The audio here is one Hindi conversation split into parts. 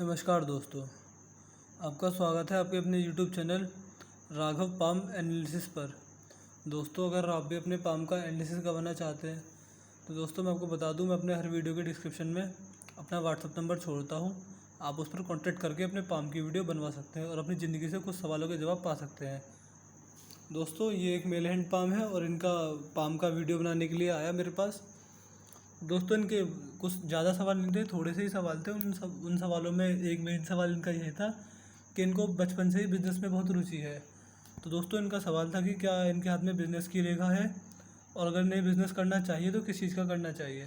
नमस्कार दोस्तों, आपका स्वागत है आपके अपने YouTube channel Raghav palm analysis पर। दोस्तों, अगर आप भी अपने पाम का एनालिसिस करवाना चाहते हैं तो दोस्तों मैं आपको बता दूं, मैं अपने हर वीडियो के डिस्क्रिप्शन में अपना व्हाट्सअप नंबर छोड़ता हूं। आप उस पर कॉन्टैक्ट करके अपने पाम की वीडियो बनवा सकते हैं और अपनी ज़िंदगी से कुछ सवालों के जवाब पा सकते हैं। दोस्तों, ये एक मेल हैंड पाम है और इनका पाम का वीडियो बनाने के लिए आया मेरे पास। दोस्तों, इनके कुछ ज़्यादा सवाल नहीं थे, थोड़े से ही सवाल थे। उन सवालों में एक मेन सवाल इनका यह था कि इनको बचपन से ही बिज़नेस में बहुत रुचि है। तो दोस्तों, इनका सवाल था कि क्या इनके हाथ में बिज़नेस की रेखा है और अगर इन्हें बिज़नेस करना चाहिए तो किस चीज़ का करना चाहिए।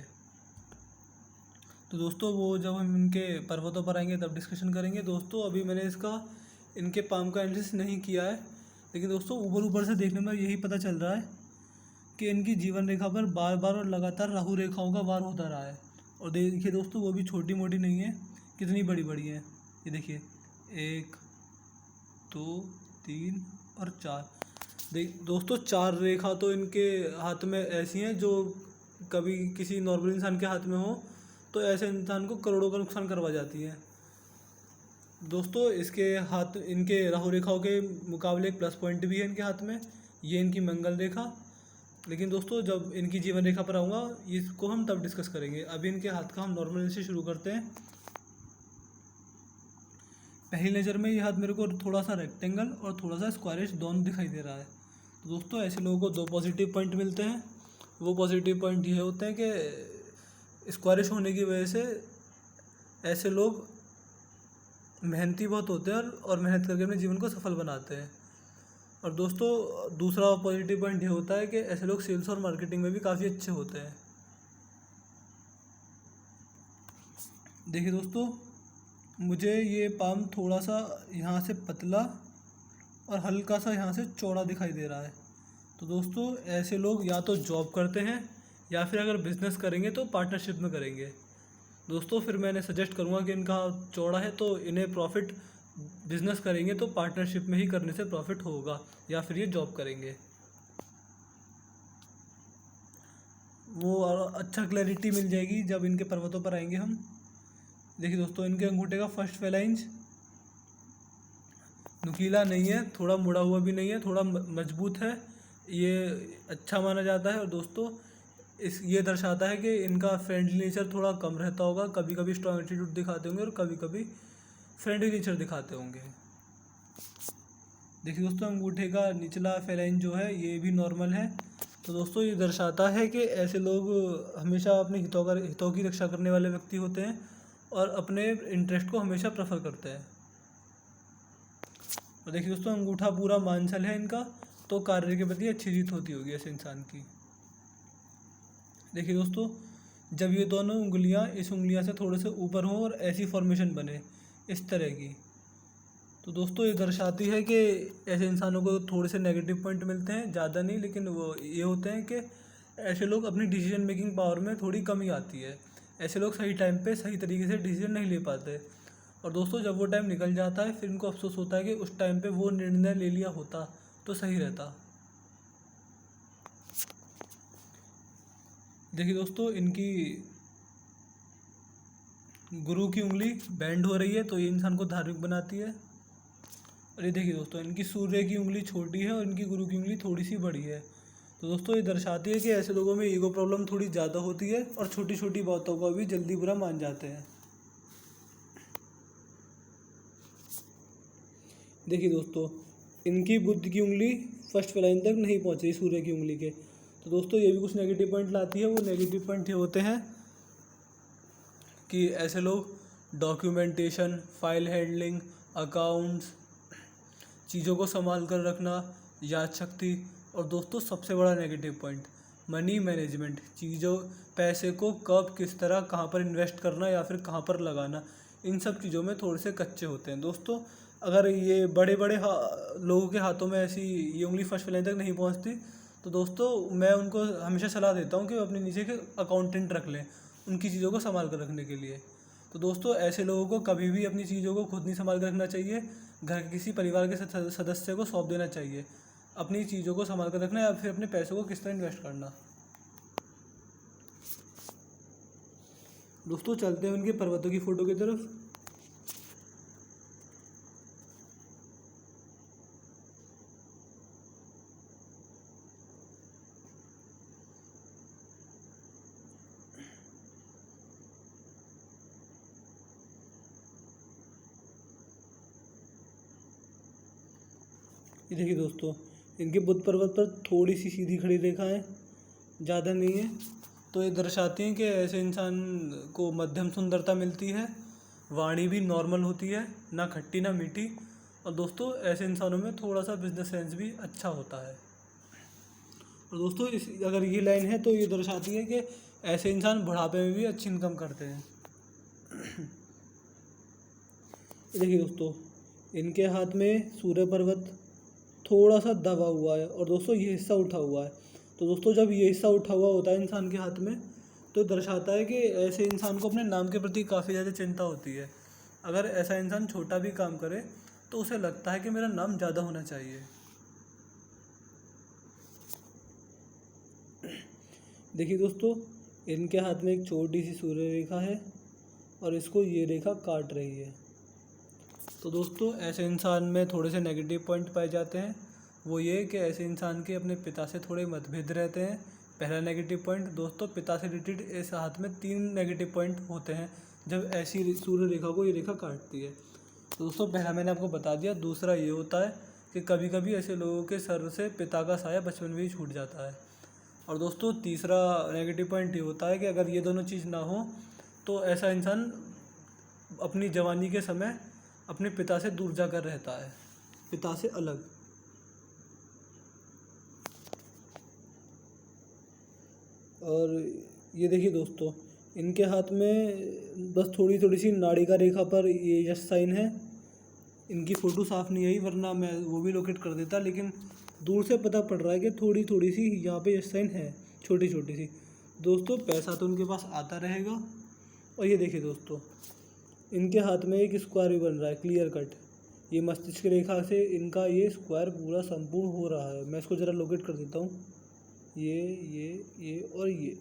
तो दोस्तों, वो जब हम इनके पर्वतों पर आएंगे तब डिस्कशन करेंगे। दोस्तों, अभी मैंने इनके पाम का एनालिसिस नहीं किया है, लेकिन दोस्तों ऊपर ऊपर से देखने में यही पता चल रहा है कि इनकी जीवन रेखा पर बार बार और लगातार राहु रेखाओं का वार होता रहा है। और देखिए दोस्तों, वो भी छोटी मोटी नहीं है, कितनी बड़ी बड़ी है। ये देखिए, 1 2 3 और 4। दोस्तों, 4 रेखा तो इनके हाथ में ऐसी हैं जो कभी किसी नॉर्मल इंसान के हाथ में हो तो ऐसे इंसान को करोड़ों का नुकसान करवा जाती है। दोस्तों, इनके राहु रेखाओं के मुकाबले एक प्लस पॉइंट भी है इनके हाथ में, ये इनकी मंगल रेखा। लेकिन दोस्तों, जब इनकी जीवन रेखा पर आऊँगा इसको हम तब डिस्कस करेंगे। अभी इनके हाथ का हम नॉर्मल से शुरू करते हैं। पहली नज़र में ये हाथ मेरे को थोड़ा सा रेक्टेंगल और थोड़ा सा स्क्वायरिश दोनों दिखाई दे रहा है। तो दोस्तों, ऐसे लोगों को 2 पॉजिटिव पॉइंट मिलते हैं। वो पॉजिटिव पॉइंट ये होते हैं कि स्क्वायरिश होने की वजह से ऐसे लोग मेहनती बहुत होते हैं और मेहनत करके अपने जीवन को सफल बनाते हैं। और दोस्तों, दूसरा पॉजिटिव पॉइंट ये होता है कि ऐसे लोग सेल्स और मार्केटिंग में भी काफ़ी अच्छे होते हैं। देखिए दोस्तों, मुझे ये पाम थोड़ा सा यहाँ से पतला और हल्का सा यहाँ से चौड़ा दिखाई दे रहा है। तो दोस्तों, ऐसे लोग या तो जॉब करते हैं या फिर अगर बिज़नेस करेंगे तो पार्टनरशिप में करेंगे। दोस्तों, फिर मैंने सजेस्ट करूँगा कि इनका चौड़ा है तो इन्हें प्रॉफिट, बिज़नेस करेंगे तो पार्टनरशिप में ही करने से प्रॉफिट होगा, या फिर ये जॉब करेंगे। वो अच्छा क्लैरिटी मिल जाएगी जब इनके पर्वतों पर आएंगे हम। देखिए दोस्तों, इनके अंगूठे का फर्स्ट फेलाइंज नुकीला नहीं है, थोड़ा मुड़ा हुआ भी नहीं है, थोड़ा मजबूत है, ये अच्छा माना जाता है। और दोस्तों, ये दर्शाता है कि इनका फ्रेंडली नेचर थोड़ा कम रहता होगा, कभी कभी स्ट्रॉन्ग एटीट्यूड दिखाते होंगे और कभी कभी फ्रेंडली नेचर दिखाते होंगे। देखिए दोस्तों, अंगूठे का निचला फेलाइन जो है ये भी नॉर्मल है। तो दोस्तों, ये दर्शाता है कि ऐसे लोग हमेशा अपने हितों की रक्षा करने वाले व्यक्ति होते हैं और अपने इंटरेस्ट को हमेशा प्रेफर करते हैं। और देखिए दोस्तों, अंगूठा पूरा मांसल है इनका, तो कार्य के प्रति अच्छी जीत होती होगी ऐसे इंसान की। देखिए दोस्तों, जब ये दोनों उंगलियां इस उंगलियां से थोड़े से ऊपर हों और ऐसी फॉर्मेशन बने इस तरह की, तो दोस्तों ये दर्शाती है कि ऐसे इंसानों को थोड़े से नेगेटिव पॉइंट मिलते हैं, ज़्यादा नहीं, लेकिन वो ये होते हैं कि ऐसे लोग अपनी डिसीजन मेकिंग पावर में थोड़ी कमी आती है। ऐसे लोग सही टाइम पे सही तरीके से डिसीजन नहीं ले पाते। और दोस्तों, जब वो टाइम निकल जाता है फिर इनको अफसोस होता है कि उस टाइम पे वो निर्णय ले लिया होता तो सही रहता। देखिए दोस्तों, इनकी गुरु की उंगली बैंड हो रही है तो ये इंसान को धार्मिक बनाती है। और ये देखिए दोस्तों, इनकी सूर्य की उंगली छोटी है और इनकी गुरु की उंगली थोड़ी सी बड़ी है। तो दोस्तों, ये दर्शाती है कि ऐसे लोगों में ईगो प्रॉब्लम थोड़ी ज़्यादा होती है और छोटी छोटी बातों को भी जल्दी बुरा मान जाते हैं। देखिए दोस्तों, इनकी बुद्ध की उंगली फर्स्ट फ्लाइन तक नहीं पहुंच रही सूर्य की उंगली के। तो दोस्तों, ये भी कुछ नेगेटिव पॉइंट लाती है। वो नेगेटिव पॉइंट ये होते हैं कि ऐसे लोग डॉक्यूमेंटेशन, फाइल हैंडलिंग, अकाउंट्स, चीज़ों को संभाल कर रखना, याद शक्ति, और दोस्तों सबसे बड़ा नेगेटिव पॉइंट मनी मैनेजमेंट, चीज़ों पैसे को कब किस तरह कहाँ पर इन्वेस्ट करना या फिर कहाँ पर लगाना, इन सब चीज़ों में थोड़े से कच्चे होते हैं। दोस्तों, अगर ये बड़े बड़े लोगों के हाथों में ऐसी ये उंगली फर्स्ट लाइन तक नहीं पहुँचती तो दोस्तों मैं उनको हमेशा सलाह देता हूँ कि वो अपने नीचे के अकाउंटेंट रख लें उनकी चीज़ों को संभाल कर रखने के लिए। तो दोस्तों, ऐसे लोगों को कभी भी अपनी चीज़ों को खुद नहीं संभाल कर रखना चाहिए, घर के किसी परिवार के सदस्य को सौंप देना चाहिए अपनी चीज़ों को संभाल कर रखना या फिर अपने पैसों को किस तरह इन्वेस्ट करना। दोस्तों, चलते हैं उनके पर्वतों की फ़ोटो की तरफ। ये देखिए दोस्तों, इनके बुध पर्वत पर थोड़ी सी सीधी खड़ी रेखा है, ज़्यादा नहीं है। तो ये दर्शाती हैं कि ऐसे इंसान को मध्यम सुंदरता मिलती है, वाणी भी नॉर्मल होती है, ना खट्टी ना मीठी। और दोस्तों ऐसे इंसानों में थोड़ा सा बिजनेस सेंस भी अच्छा होता है। और दोस्तों इस अगर ये लाइन है तो ये दर्शाती है कि ऐसे इंसान बुढ़ापे में भी अच्छी इनकम करते हैं। देखिए दोस्तों, इनके हाथ में सूर्य पर्वत थोड़ा सा दबा हुआ है और दोस्तों ये हिस्सा उठा हुआ है। तो दोस्तों जब ये हिस्सा उठा हुआ होता है इंसान के हाथ में, तो दर्शाता है कि ऐसे इंसान को अपने नाम के प्रति काफ़ी ज़्यादा चिंता होती है। अगर ऐसा इंसान छोटा भी काम करे तो उसे लगता है कि मेरा नाम ज़्यादा होना चाहिए। देखिए दोस्तों, इनके हाथ में एक छोटी सी सूर्य रेखा है और इसको ये रेखा काट रही है। तो दोस्तों ऐसे इंसान में थोड़े से नेगेटिव पॉइंट पाए जाते हैं। वो ये कि ऐसे इंसान के अपने पिता से थोड़े मतभेद रहते हैं। पहला नेगेटिव पॉइंट दोस्तों, पिता से रिलेटेड इस हाथ में 3 नेगेटिव पॉइंट होते हैं जब ऐसी सूर्य रेखा को ये रेखा काटती है। तो दोस्तों पहला मैंने आपको बता दिया। दूसरा ये होता है कि कभी कभी ऐसे लोगों के सर से पिता का साया बचपन में ही छूट जाता है। और दोस्तों तीसरा नेगेटिव पॉइंट ये होता है कि अगर ये दोनों चीज़ ना हो तो ऐसा इंसान अपनी जवानी के समय अपने पिता से दूर जाकर रहता है, पिता से अलग। और ये देखिए दोस्तों, इनके हाथ में बस थोड़ी थोड़ी सी नाड़िका रेखा पर ये यश साइन है। इनकी फ़ोटो साफ़ नहीं आई वरना मैं वो भी लोकेट कर देता, लेकिन दूर से पता पड़ रहा है कि थोड़ी थोड़ी सी यहाँ पे यश साइन है, छोटी छोटी सी। दोस्तों पैसा तो उनके पास आता रहेगा। और ये देखिए दोस्तों, इनके हाथ में एक स्क्वायर भी बन रहा है, क्लियर कट। ये मस्तिष्क रेखा से इनका ये स्क्वायर पूरा संपूर्ण हो रहा है। मैं इसको ज़रा लोकेट कर देता हूँ, ये और ये।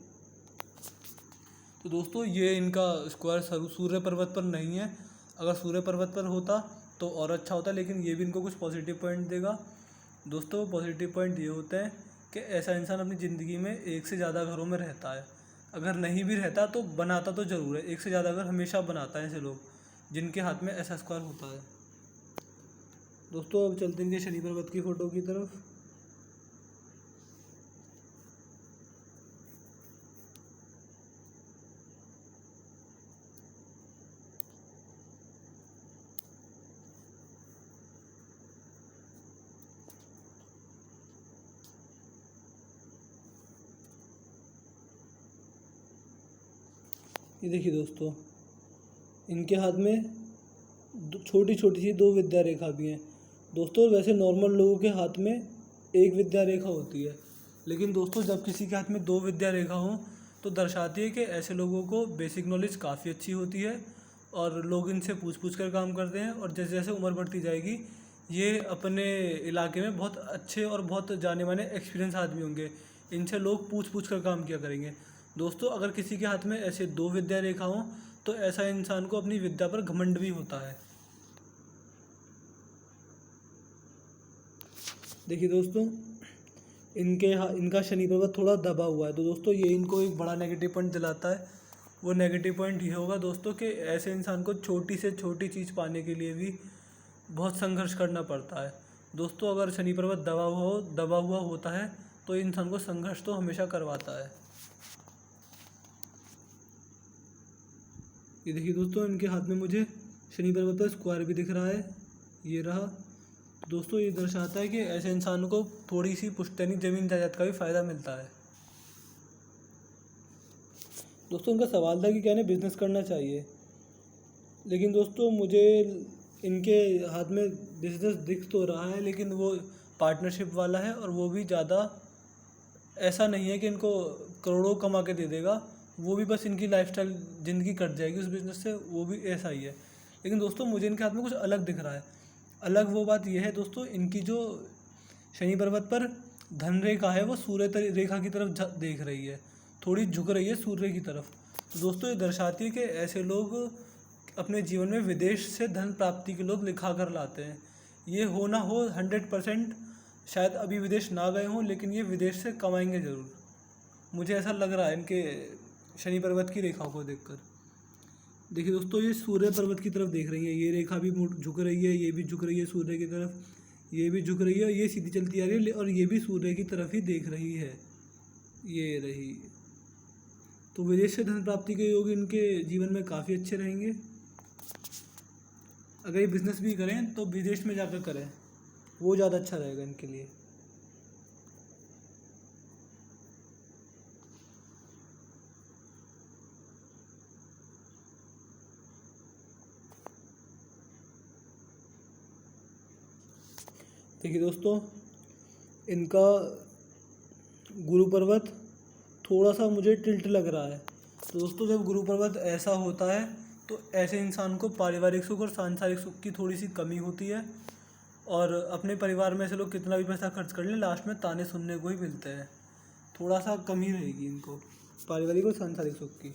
तो दोस्तों ये इनका स्क्वायर सूर्य पर्वत पर नहीं है। अगर सूर्य पर्वत पर होता तो और अच्छा होता, लेकिन ये भी इनको कुछ पॉजिटिव पॉइंट देगा। दोस्तों पॉजिटिव पॉइंट ये होते हैं कि ऐसा इंसान अपनी ज़िंदगी में एक से ज़्यादा घरों में रहता है। अगर नहीं भी रहता तो बनाता तो ज़रूर है, एक से ज़्यादा घर हमेशा बनाता है ऐसे लोग जिनके हाथ में ऐसा स्क्वायर होता है। दोस्तों अब चलते हैं शनि पर्वत की फ़ोटो की तरफ। ये देखिए दोस्तों, इनके हाथ में छोटी छोटी सी 2 विद्या रेखा भी हैं। दोस्तों वैसे नॉर्मल लोगों के हाथ में एक विद्या रेखा होती है, लेकिन दोस्तों जब किसी के हाथ में 2 विद्या रेखा हो तो दर्शाती है कि ऐसे लोगों को बेसिक नॉलेज काफ़ी अच्छी होती है और लोग इनसे पूछ पूछ कर काम करते हैं। और जैसे जैसे उम्र बढ़ती जाएगी ये अपने इलाके में बहुत अच्छे और बहुत जाने माने एक्सपीरियंस आदमी होंगे। इनसे लोग पूछ पूछ कर काम किया करेंगे। दोस्तों अगर किसी के हाथ में ऐसे 2 विद्या रेखा हों तो ऐसा इंसान को अपनी विद्या पर घमंड भी होता है। देखिए दोस्तों, इनका शनि पर्वत थोड़ा दबा हुआ है, तो दोस्तों ये इनको एक बड़ा नेगेटिव पॉइंट दिलाता है। वो नेगेटिव पॉइंट ये होगा दोस्तों कि ऐसे इंसान को छोटी से छोटी चीज़ पाने के लिए भी बहुत संघर्ष करना पड़ता है। दोस्तों अगर शनि पर्वत दबा हुआ होता है तो इंसान को संघर्ष तो हमेशा करवाता है। ये देखिए दोस्तों, इनके हाथ में मुझे शनि पर्वत पर स्क्वायर भी दिख रहा है, ये रहा। दोस्तों ये दर्शाता है कि ऐसे इंसान को थोड़ी सी पुश्तैनी ज़मीन जायदाद का भी फ़ायदा मिलता है। दोस्तों इनका सवाल था कि क्या इन्हें बिज़नेस करना चाहिए, लेकिन दोस्तों मुझे इनके हाथ में बिज़नेस दिख तो रहा है लेकिन वो पार्टनरशिप वाला है और वो भी ज़्यादा ऐसा नहीं है कि इनको करोड़ों कमा के दे देगा। वो भी बस इनकी लाइफस्टाइल ज़िंदगी कट जाएगी उस बिज़नेस से, वो भी ऐसा ही है। लेकिन दोस्तों मुझे इनके हाथ में कुछ अलग दिख रहा है। अलग वो बात यह है दोस्तों, इनकी जो शनि पर्वत पर धन रेखा है वो सूर्य रेखा की तरफ देख रही है, थोड़ी झुक रही है सूर्य की तरफ। तो दोस्तों ये दर्शाती है कि ऐसे लोग अपने जीवन में विदेश से धन प्राप्ति के लोग लिखा कर लाते हैं। ये हो ना हो 100% शायद अभी विदेश ना गए हों, लेकिन ये विदेश से कमाएंगे ज़रूर। मुझे ऐसा लग रहा है इनके शनि पर्वत की रेखाओं को देखकर। देखिए दोस्तों, ये सूर्य पर्वत की तरफ देख रही है, ये रेखा भी झुक रही है, ये भी झुक रही है सूर्य की तरफ। ये भी झुक रही है, ये सीधी चलती आ रही है और ये भी सूर्य की तरफ ही देख रही है। ये रही। तो विदेश से धन प्राप्ति के योग इनके जीवन में काफ़ी अच्छे रहेंगे। अगर ये बिजनेस भी करें तो विदेश में जाकर करें, वो ज़्यादा अच्छा रहेगा इनके लिए। देखिए दोस्तों, इनका गुरु पर्वत थोड़ा सा मुझे टिल्ट लग रहा है। तो दोस्तों, जब गुरु पर्वत ऐसा होता है तो ऐसे इंसान को पारिवारिक सुख और सांसारिक सुख की थोड़ी सी कमी होती है, और अपने परिवार में से लोग कितना भी पैसा खर्च कर लें, लास्ट में ताने सुनने को ही मिलते हैं। थोड़ा सा कमी रहेगी इनको पारिवारिक और सांसारिक सुख की।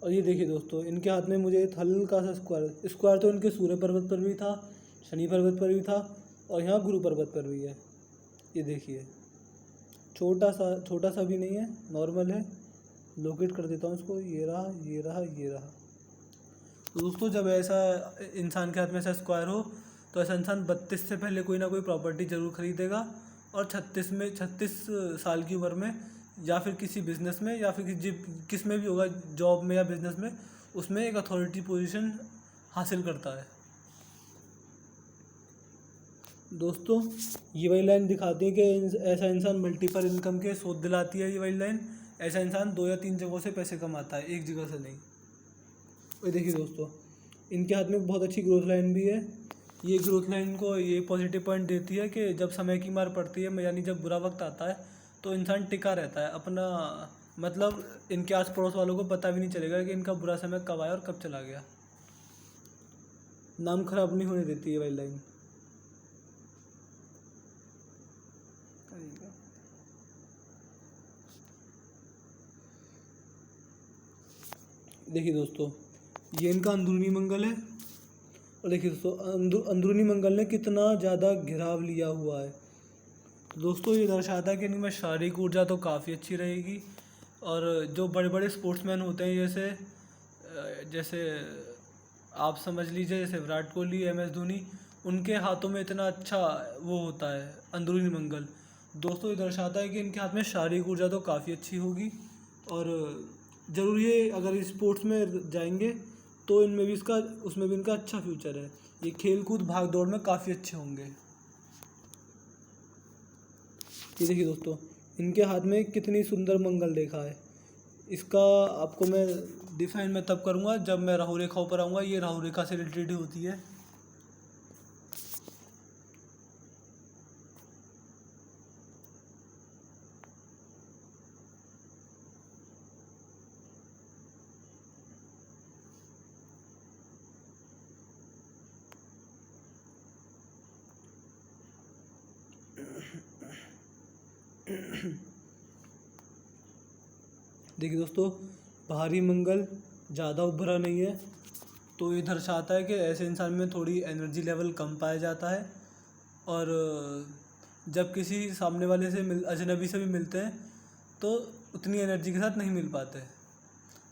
और ये देखिए दोस्तों, इनके हाथ में मुझे एक हल्का सा स्क्वायर स्क्वायर तो इनके सूर्य पर्वत पर भी था, शनि पर्वत पर भी था, और यहाँ गुरु पर्वत पर भी है। ये देखिए, छोटा सा भी नहीं है, नॉर्मल है। लोकेट कर देता हूँ इसको। ये रहा, ये रहा, ये रहा। तो दोस्तों, जब ऐसा इंसान के हाथ में ऐसा स्क्वायर हो तो ऐसा इंसान 32 से पहले कोई ना कोई प्रॉपर्टी ज़रूर खरीदेगा, और 36 साल की उम्र में या फिर किसी बिजनेस में या फिर किस में भी होगा, जॉब में या बिजनेस में, उसमें एक अथॉरिटी पोजीशन हासिल करता है। दोस्तों, ये वही लाइन दिखाती है कि ऐसा इंसान मल्टीपल इनकम के सोच दिलाती है। ये वही लाइन, ऐसा इंसान 2 या 3 जगहों से पैसे कमाता है, एक जगह से नहीं। और देखिए दोस्तों, इनके हाथ में बहुत अच्छी ग्रोथ लाइन भी है। ये ग्रोथ लाइन को ये पॉजिटिव पॉइंट देती है कि जब समय की मार पड़ती है, यानी जब बुरा वक्त आता है, तो इंसान टिका रहता है अपना, मतलब इनके आस पड़ोस वालों को पता भी नहीं चलेगा कि इनका बुरा समय कब आया और कब चला गया। नाम खराब नहीं होने देती है वाली लाइन। देखिए दोस्तों, ये इनका अंदरूनी मंगल है। और देखिए दोस्तों, अंदरूनी मंगल ने कितना ज़्यादा घिराव लिया हुआ है। तो दोस्तों, ये दर्शाता है कि इनमें शारीरिक ऊर्जा तो काफ़ी अच्छी रहेगी, और जो बड़े बड़े स्पोर्ट्समैन होते हैं, जैसे आप समझ लीजिए, जैसे विराट कोहली, MS धोनी, उनके हाथों में इतना अच्छा वो होता है अंदरूनी मंगल। दोस्तों, ये दर्शाता है कि इनके हाथ में शारीरिक ऊर्जा तो काफ़ी अच्छी होगी, और ज़रूर ये अगर स्पोर्ट्स में जाएंगे तो इनमें भी उसमें भी इनका अच्छा फ्यूचर है। ये खेल कूद भाग दौड़ में काफ़ी अच्छे होंगे। ये देखिए दोस्तों, इनके हाथ में कितनी सुंदर मंगल रेखा है। इसका आपको मैं डिफाइन मैं तब करूँगा जब मैं राहु रेखाओं पर आऊँगा। ये राहु रेखा से रिलेटेड होती है। देखिए दोस्तों, भारी मंगल ज़्यादा उभरा नहीं है, तो ये दर्शाता है कि ऐसे इंसान में थोड़ी एनर्जी लेवल कम पाया जाता है, और जब किसी सामने वाले से अजनबी से भी मिलते हैं तो उतनी एनर्जी के साथ नहीं मिल पाते।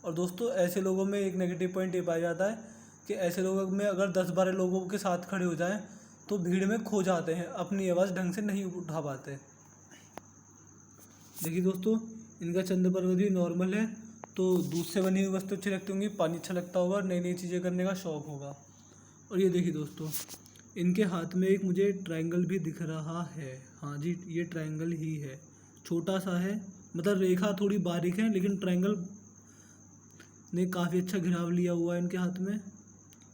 और दोस्तों, ऐसे लोगों में एक नेगेटिव पॉइंट ये पाया जाता है कि ऐसे लोगों में अगर 10-12 लोगों के साथ खड़े हो जाएं तो भीड़ में खो जाते हैं, अपनी आवाज़ ढंग से नहीं उठा पाते। देखिए दोस्तों, इनका चंद्र पर्वत भी नॉर्मल है, तो दूध से बनी हुई वस्तु अच्छी लगती होंगी, पानी अच्छा लगता होगा, नई नई चीज़ें करने का शौक़ होगा। और ये देखिए दोस्तों, इनके हाथ में एक मुझे ट्रायंगल भी दिख रहा है। हाँ जी, ये ट्रायंगल ही है, छोटा सा है, मतलब रेखा थोड़ी बारीक है, लेकिन ट्रायंगल ने काफ़ी अच्छा घिराव लिया हुआ है इनके हाथ में।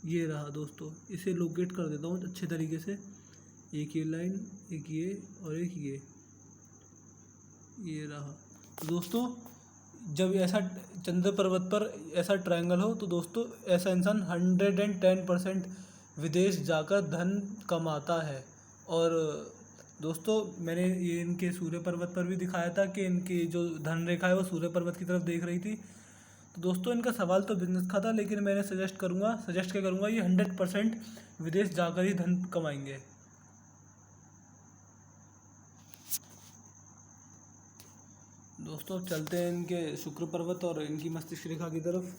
ये रहा दोस्तों, इसे लोकेट कर देता हूँ अच्छे तरीके से। एक ये लाइन, एक ये, और एक ये रहा। तो दोस्तों, जब ऐसा चंद्र पर्वत पर ऐसा ट्रायंगल हो तो दोस्तों, ऐसा इंसान 110% विदेश जाकर धन कमाता है। और दोस्तों, मैंने ये इनके सूर्य पर्वत पर भी दिखाया था कि इनकी जो धन रेखा है वो सूर्य पर्वत की तरफ देख रही थी। तो दोस्तों, इनका सवाल तो बिजनेस का था, लेकिन मैंने सजेस्ट क्या करूँगा, ये 100% विदेश जाकर ही धन कमाएंगे। दोस्तों, चलते हैं इनके शुक्र पर्वत और इनकी मस्तिष्क रेखा की तरफ।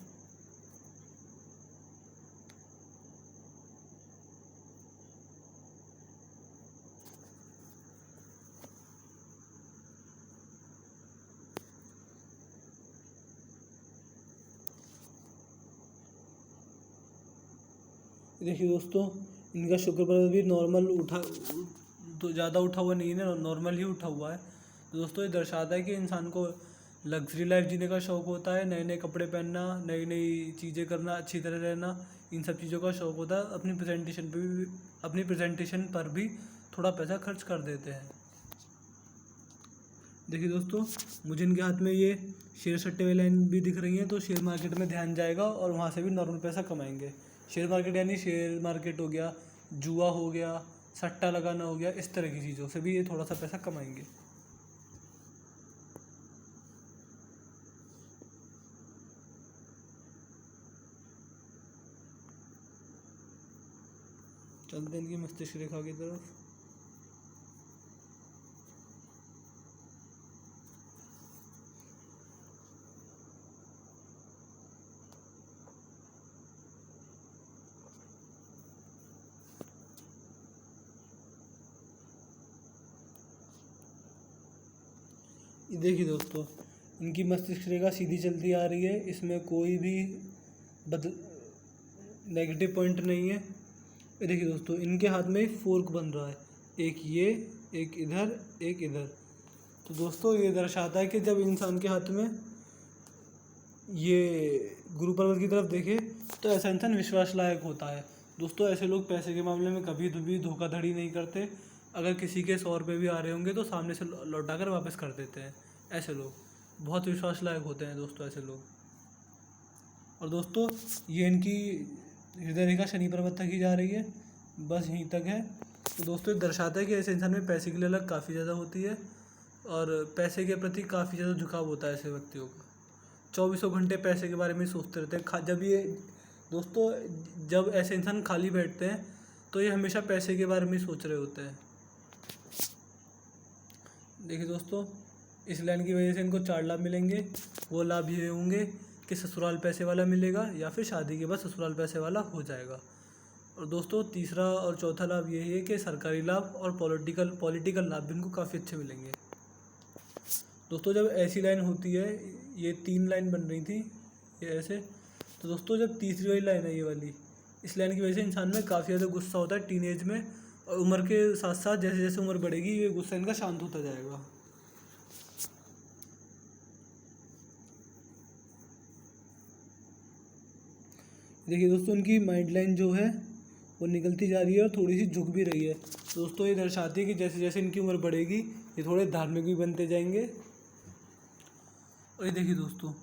देखिए दोस्तों, इनका शुक्र पर्वत भी नॉर्मल उठा तो ज़्यादा उठा हुआ नहीं है, नॉर्मल ही उठा हुआ है। तो दोस्तों ये दर्शाता है कि इंसान को लग्जरी लाइफ जीने का शौक़ होता है, नए नए कपड़े पहनना, नई नई चीज़ें करना, अच्छी तरह रहना, इन सब चीज़ों का शौक़ होता है। अपनी प्रेजेंटेशन पर भी थोड़ा पैसा खर्च कर देते हैं। देखिए दोस्तों, मुझे इनके हाथ में ये शेयर सट्टे वाली लाइन भी दिख रही है, तो शेयर मार्केट में ध्यान जाएगा और वहाँ से भी नॉर्मल पैसा कमाएंगे। शेयर मार्केट यानी शेयर मार्केट हो गया, जुआ हो गया, सट्टा लगाना हो गया, इस तरह की चीज़ों से भी ये थोड़ा सा पैसा कमाएंगे। चलते हैं इनकी मस्तिष्क रेखा की तरफ। ये देखिए दोस्तों, इनकी मस्तिष्क रेखा सीधी चलती आ रही है, इसमें कोई भी नेगेटिव पॉइंट नहीं है। ये देखिए दोस्तों, इनके हाथ में एक फोर्क बन रहा है, एक ये, एक इधर, एक इधर। तो दोस्तों ये दर्शाता है कि जब इंसान के हाथ में ये गुरु पर्वत की तरफ देखे तो ऐसा इंसान विश्वास लायक होता है। दोस्तों ऐसे लोग पैसे के मामले में कभी भी धोखाधड़ी नहीं करते। अगर किसी के 100 रुपये भी आ रहे होंगे तो सामने से लौटा कर वापस कर देते हैं। ऐसे लोग बहुत विश्वास लायक होते हैं दोस्तों, ऐसे लोग। और दोस्तों ये इनकी हृदय रेखा शनि पर्वत तक ही जा रही है, बस यहीं तक है। तो दोस्तों ये दर्शाता है कि ऐसे इंसान में पैसे की ललक काफ़ी ज़्यादा होती है और पैसे के प्रति काफ़ी ज़्यादा झुकाव होता है ऐसे व्यक्तियों का। 24 घंटे पैसे के बारे में सोचते रहते हैं। जब ऐसे इंसान खाली बैठते हैं तो ये हमेशा पैसे के बारे में सोच रहे होते हैं। देखिए दोस्तों, इस लाइन की वजह से इनको 4 लाभ मिलेंगे। वो लाभ ये होंगे कि ससुराल पैसे वाला मिलेगा या फिर शादी के बाद ससुराल पैसे वाला हो जाएगा। और दोस्तों तीसरा और चौथा लाभ ये है कि सरकारी लाभ और पॉलिटिकल लाभ भी इनको काफ़ी अच्छे मिलेंगे। दोस्तों जब ऐसी लाइन होती है, ये 3 लाइन बन रही थी ये ऐसे, तो दोस्तों जब तीसरी वाली लाइन है ये वाली, इस लाइन की वजह से इंसान में काफ़ी ज़्यादा गुस्सा होता है टीनेज में, और उम्र के साथ साथ जैसे जैसे उम्र बढ़ेगी ये गुस्सा इनका शांत होता जाएगा। देखिए दोस्तों, इनकी माइंड लाइन जो है वो निकलती जा रही है और थोड़ी सी झुक भी रही है। दोस्तों ये दर्शाती है कि जैसे जैसे इनकी उम्र बढ़ेगी ये थोड़े धार्मिक भी बनते जाएंगे। और ये देखिए दोस्तों,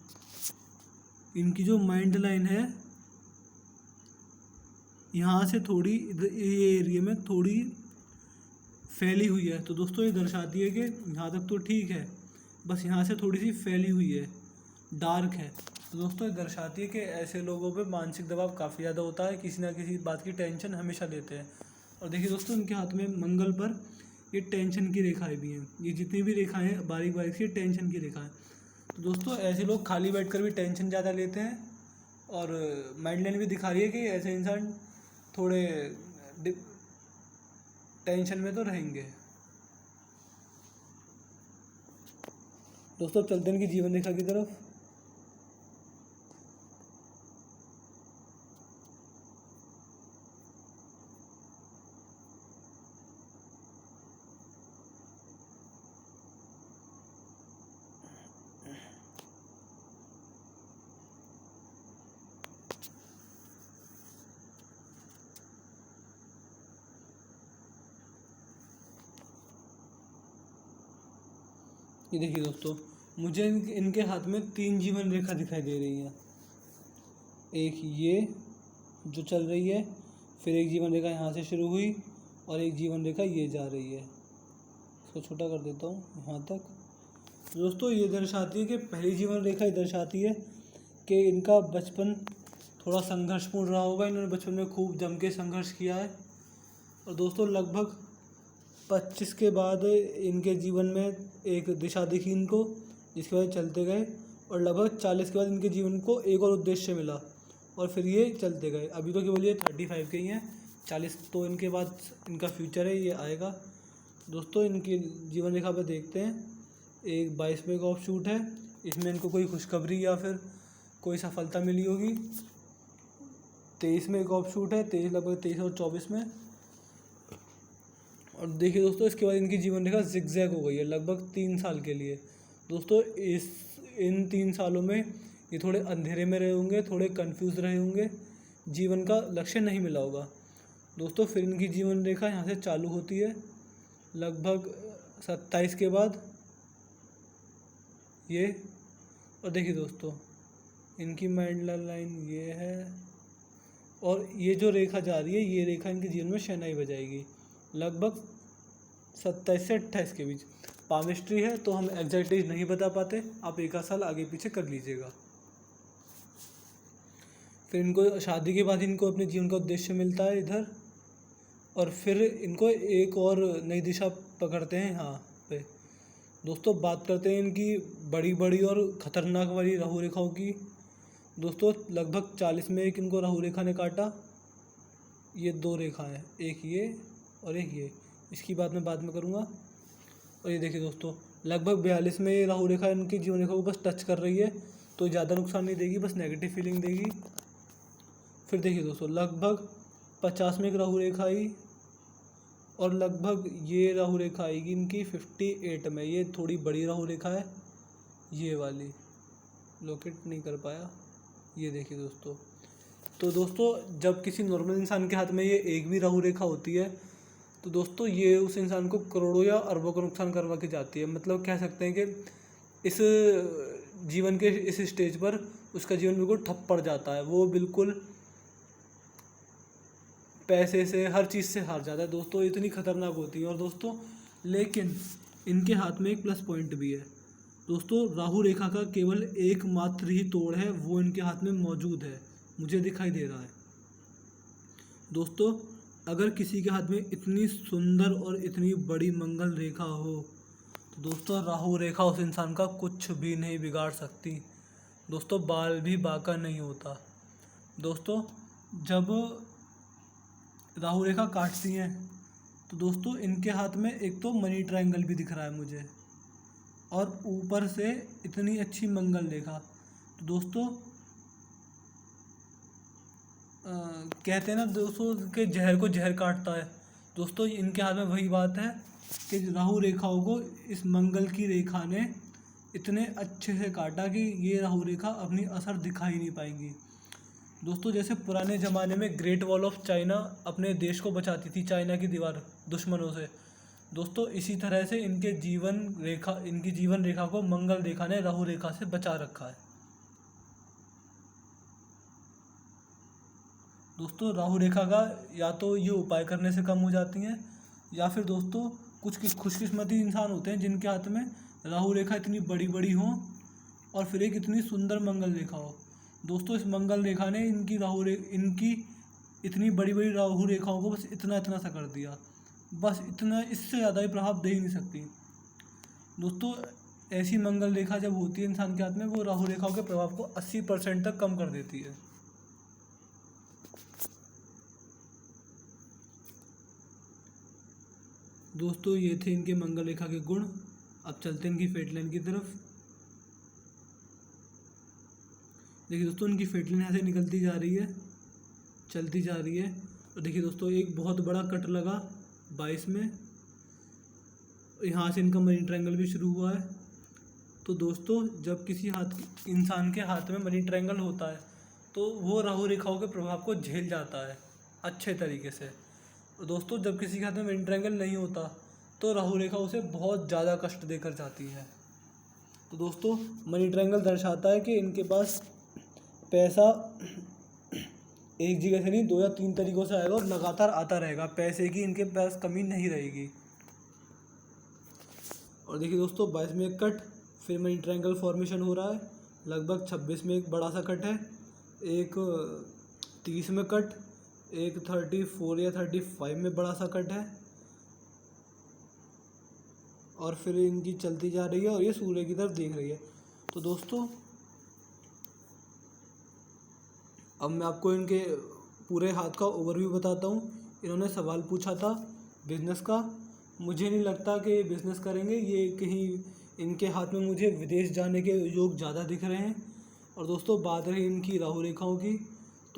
इनकी जो माइंड लाइन है यहाँ से थोड़ी ये एरिया में थोड़ी फैली हुई है। तो दोस्तों ये दर्शाती है कि यहाँ तक तो ठीक है, बस यहाँ से थोड़ी सी फैली हुई है, डार्क है। तो दोस्तों ये दर्शाती है कि ऐसे लोगों पे मानसिक दबाव काफ़ी ज़्यादा होता है, किसी ना किसी बात की टेंशन हमेशा लेते हैं। और देखिए दोस्तों, इनके हाथ में मंगल पर ये टेंशन की रेखाएं भी हैं। ये जितनी भी रेखाएं हैं बारीक बारीक सी टेंशन की रेखाएं। तो दोस्तों ऐसे लोग खाली बैठकर भी टेंशन ज़्यादा लेते हैं। और माइंड लाइन भी दिखा रही है कि ऐसे इंसान थोड़े टेंशन में तो रहेंगे। दोस्तों चलते हैं इनकी जीवन रेखा की तरफ। ये देखिए दोस्तों, मुझे इनके हाथ में 3 जीवन रेखा दिखाई दे रही है। एक ये जो चल रही है, फिर एक जीवन रेखा यहाँ से शुरू हुई और एक जीवन रेखा ये जा रही है। इसको छोटा कर देता हूँ यहाँ तक। दोस्तों ये दर्शाती है कि पहली जीवन रेखा ये दर्शाती है कि इनका बचपन थोड़ा संघर्षपूर्ण रहा होगा। इन्होंने बचपन में खूब जम के संघर्ष किया है। और दोस्तों लगभग 25 के बाद इनके जीवन में एक दिशा दिखी इनको, जिसके बाद चलते गए। और लगभग 40 के बाद इनके जीवन को एक और उद्देश्य मिला और फिर ये चलते गए। अभी तो केवल ये 35 के ही हैं, 40 तो इनके बाद इनका फ्यूचर है, ये आएगा। दोस्तों इनकी जीवन रेखा पर देखते हैं, एक 22वें का ऑफ शूट है। इसमें इनको कोई खुशखबरी या फिर कोई सफलता मिली होगी। 23 में एक ऑफ शूट है, 23 लगभग 23 और 24 में। और देखिए दोस्तों, इसके बाद इनकी जीवन रेखा जिगजैग हो गई है लगभग 3 साल के लिए। दोस्तों इन 3 सालों में ये थोड़े अंधेरे में रहे होंगे, थोड़े कंफ्यूज रहे होंगे, जीवन का लक्ष्य नहीं मिला होगा। दोस्तों फिर इनकी जीवन रेखा यहाँ से चालू होती है लगभग 27 के बाद ये। और देखिए दोस्तों, इनकी माइंड लाइन ये है, और ये जो रेखा जा रही है, ये रेखा इनके जीवन में शहनाई बजाएगी लगभग 27 से 28 के बीच। पामिस्ट्री है तो हम एग्जैक्ट एज नहीं बता पाते, आप एक आध साल आगे पीछे कर लीजिएगा। फिर इनको शादी के बाद इनको अपने जीवन का उद्देश्य मिलता है इधर, और फिर इनको एक और नई दिशा पकड़ते हैं यहाँ पे। दोस्तों बात करते हैं इनकी बड़ी बड़ी और ख़तरनाक वाली राहु रेखाओं की। दोस्तों लगभग 40 में एक इनको राहु रेखा ने काटा, ये 2 रेखा हैं, एक ये और एक ये, इसकी बात मैं बाद में करूँगा। और ये देखिए दोस्तों, लगभग 42 में ये राहु रेखा इनकी जीवन रेखा को बस टच कर रही है, तो ज़्यादा नुकसान नहीं देगी, बस नेगेटिव फीलिंग देगी। फिर देखिए दोस्तों, लगभग 50 में एक राहु रेखा आई, और लगभग ये राहु रेखा आएगी इनकी 58 में। ये थोड़ी बड़ी राहु रेखा है, ये वाली, लोकेट नहीं कर पाया, ये देखिए दोस्तों। तो दोस्तों जब किसी नॉर्मल इंसान के हाथ में ये एक भी राहु रेखा होती है, तो दोस्तों ये उस इंसान को करोड़ों या अरबों का नुकसान करवा के जाती है। मतलब कह सकते हैं कि इस जीवन के इस स्टेज पर उसका जीवन बिल्कुल ठप पड़ जाता है, वो बिल्कुल पैसे से हर चीज़ से हार जाता है। दोस्तों इतनी खतरनाक होती है। और दोस्तों लेकिन इनके हाथ में एक प्लस पॉइंट भी है। दोस्तों राहु रेखा का केवल एकमात्र ही तोड़ है, वो इनके हाथ में मौजूद है, मुझे दिखाई दे रहा है। दोस्तों अगर किसी के हाथ में इतनी सुंदर और इतनी बड़ी मंगल रेखा हो, तो दोस्तों राहु रेखा उस इंसान का कुछ भी नहीं बिगाड़ सकती। दोस्तों बाल भी बांका नहीं होता। दोस्तों जब राहु रेखा काटती हैं, तो दोस्तों इनके हाथ में एक तो मनी ट्रायंगल भी दिख रहा है मुझे, और ऊपर से इतनी अच्छी मंगल रेखा। तो दोस्तों कहते हैं ना दोस्तों कि जहर को जहर काटता है। दोस्तों इनके हाथ में वही बात है कि राहु रेखाओं को इस मंगल की रेखा ने इतने अच्छे से काटा कि ये राहु रेखा अपनी असर दिखा ही नहीं पाएंगी। दोस्तों जैसे पुराने ज़माने में ग्रेट वॉल ऑफ चाइना अपने देश को बचाती थी चाइना की दीवार दुश्मनों से, दोस्तों इसी तरह से इनकी जीवन रेखा को मंगल रेखा ने राहु रेखा से बचा रखा है। दोस्तों राहु रेखा का या तो ये उपाय करने से कम हो जाती हैं, या फिर दोस्तों कुछ खुशकिस्मती इंसान होते हैं जिनके हाथ में राहु रेखा इतनी बड़ी बड़ी हो और फिर एक इतनी सुंदर मंगल रेखा हो। दोस्तों इस मंगल रेखा ने इनकी इतनी बड़ी बड़ी राहु रेखाओं को बस इतना सा कर दिया, बस इतना, इससे ज़्यादा ही प्रभाव दे ही नहीं सकती। दोस्तों ऐसी मंगल रेखा जब होती है इंसान के हाथ में, वो राहु रेखाओं के प्रभाव को 80% तक कम कर देती है। दोस्तों ये थे इनके मंगल रेखा के गुण। अब चलते हैं इनकी फेट लाइन की तरफ। देखिए दोस्तों इनकी फेट लाइन यहाँ से निकलती जा रही है, चलती जा रही है, और देखिए दोस्तों एक बहुत बड़ा कट लगा 22 में, यहाँ से इनका मनी ट्रायंगल भी शुरू हुआ है। तो दोस्तों जब किसी इंसान के हाथ में मनी ट्रायंगल होता है, तो वो राहु रेखाओं के प्रभाव को झेल जाता है अच्छे तरीके से। दोस्तों जब किसी के हाथ में मनी ट्रायंगल नहीं होता, तो राहु रेखा उसे बहुत ज़्यादा कष्ट देकर जाती है। तो दोस्तों मनी ट्रायंगल दर्शाता है कि इनके पास पैसा एक जगह से नहीं 2 या 3 तरीक़ों से आएगा और लगातार आता रहेगा, पैसे की इनके पास कमी नहीं रहेगी। और देखिए दोस्तों 22 में एक कट, फिर मनी ट्रायंगल फॉर्मेशन हो रहा है, लगभग 26 में एक बड़ा सा कट है, एक 30 में कट, एक 34 या 35 में बड़ा सा कट है, और फिर इनकी चलती जा रही है और ये सूर्य की तरफ देख रही है। तो दोस्तों अब मैं आपको इनके पूरे हाथ का ओवरव्यू बताता हूँ। इन्होंने सवाल पूछा था बिज़नेस का, मुझे नहीं लगता कि ये बिज़नेस करेंगे, ये कहीं इनके हाथ में मुझे विदेश जाने के योग ज़्यादा दिख रहे हैं। और दोस्तों बात रही इनकी राहु रेखाओं की,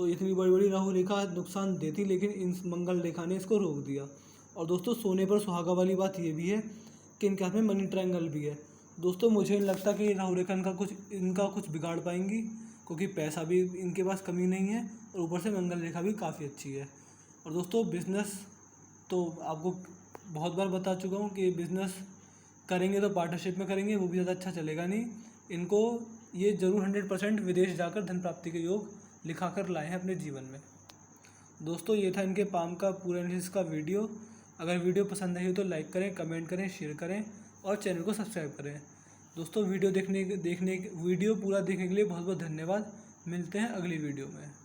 तो इतनी बड़ी बड़ी राहु रेखा नुकसान देती, लेकिन इन मंगल रेखा ने इसको रोक दिया। और दोस्तों सोने पर सुहागा वाली बात ये भी है कि इनके हाथ में मनी ट्रायंगल भी है। दोस्तों मुझे नहीं लगता कि राहु रेखा इनका कुछ बिगाड़ पाएंगी, क्योंकि पैसा भी इनके पास कमी नहीं है और ऊपर से मंगल रेखा भी काफ़ी अच्छी है। और दोस्तों बिज़नेस तो आपको बहुत बार बता चुका हूँ कि बिज़नेस करेंगे तो पार्टनरशिप में करेंगे, वो भी ज़्यादा अच्छा चलेगा नहीं। इनको ये ज़रूर 100% विदेश जाकर धन प्राप्ति के योग लिखा कर लाए हैं अपने जीवन में। दोस्तों ये था इनके पाम का पूरा एनालिसिस का वीडियो। अगर वीडियो पसंद आई हो तो लाइक करें, कमेंट करें, शेयर करें और चैनल को सब्सक्राइब करें। दोस्तों वीडियो पूरा देखने के लिए बहुत बहुत धन्यवाद। मिलते हैं अगली वीडियो में।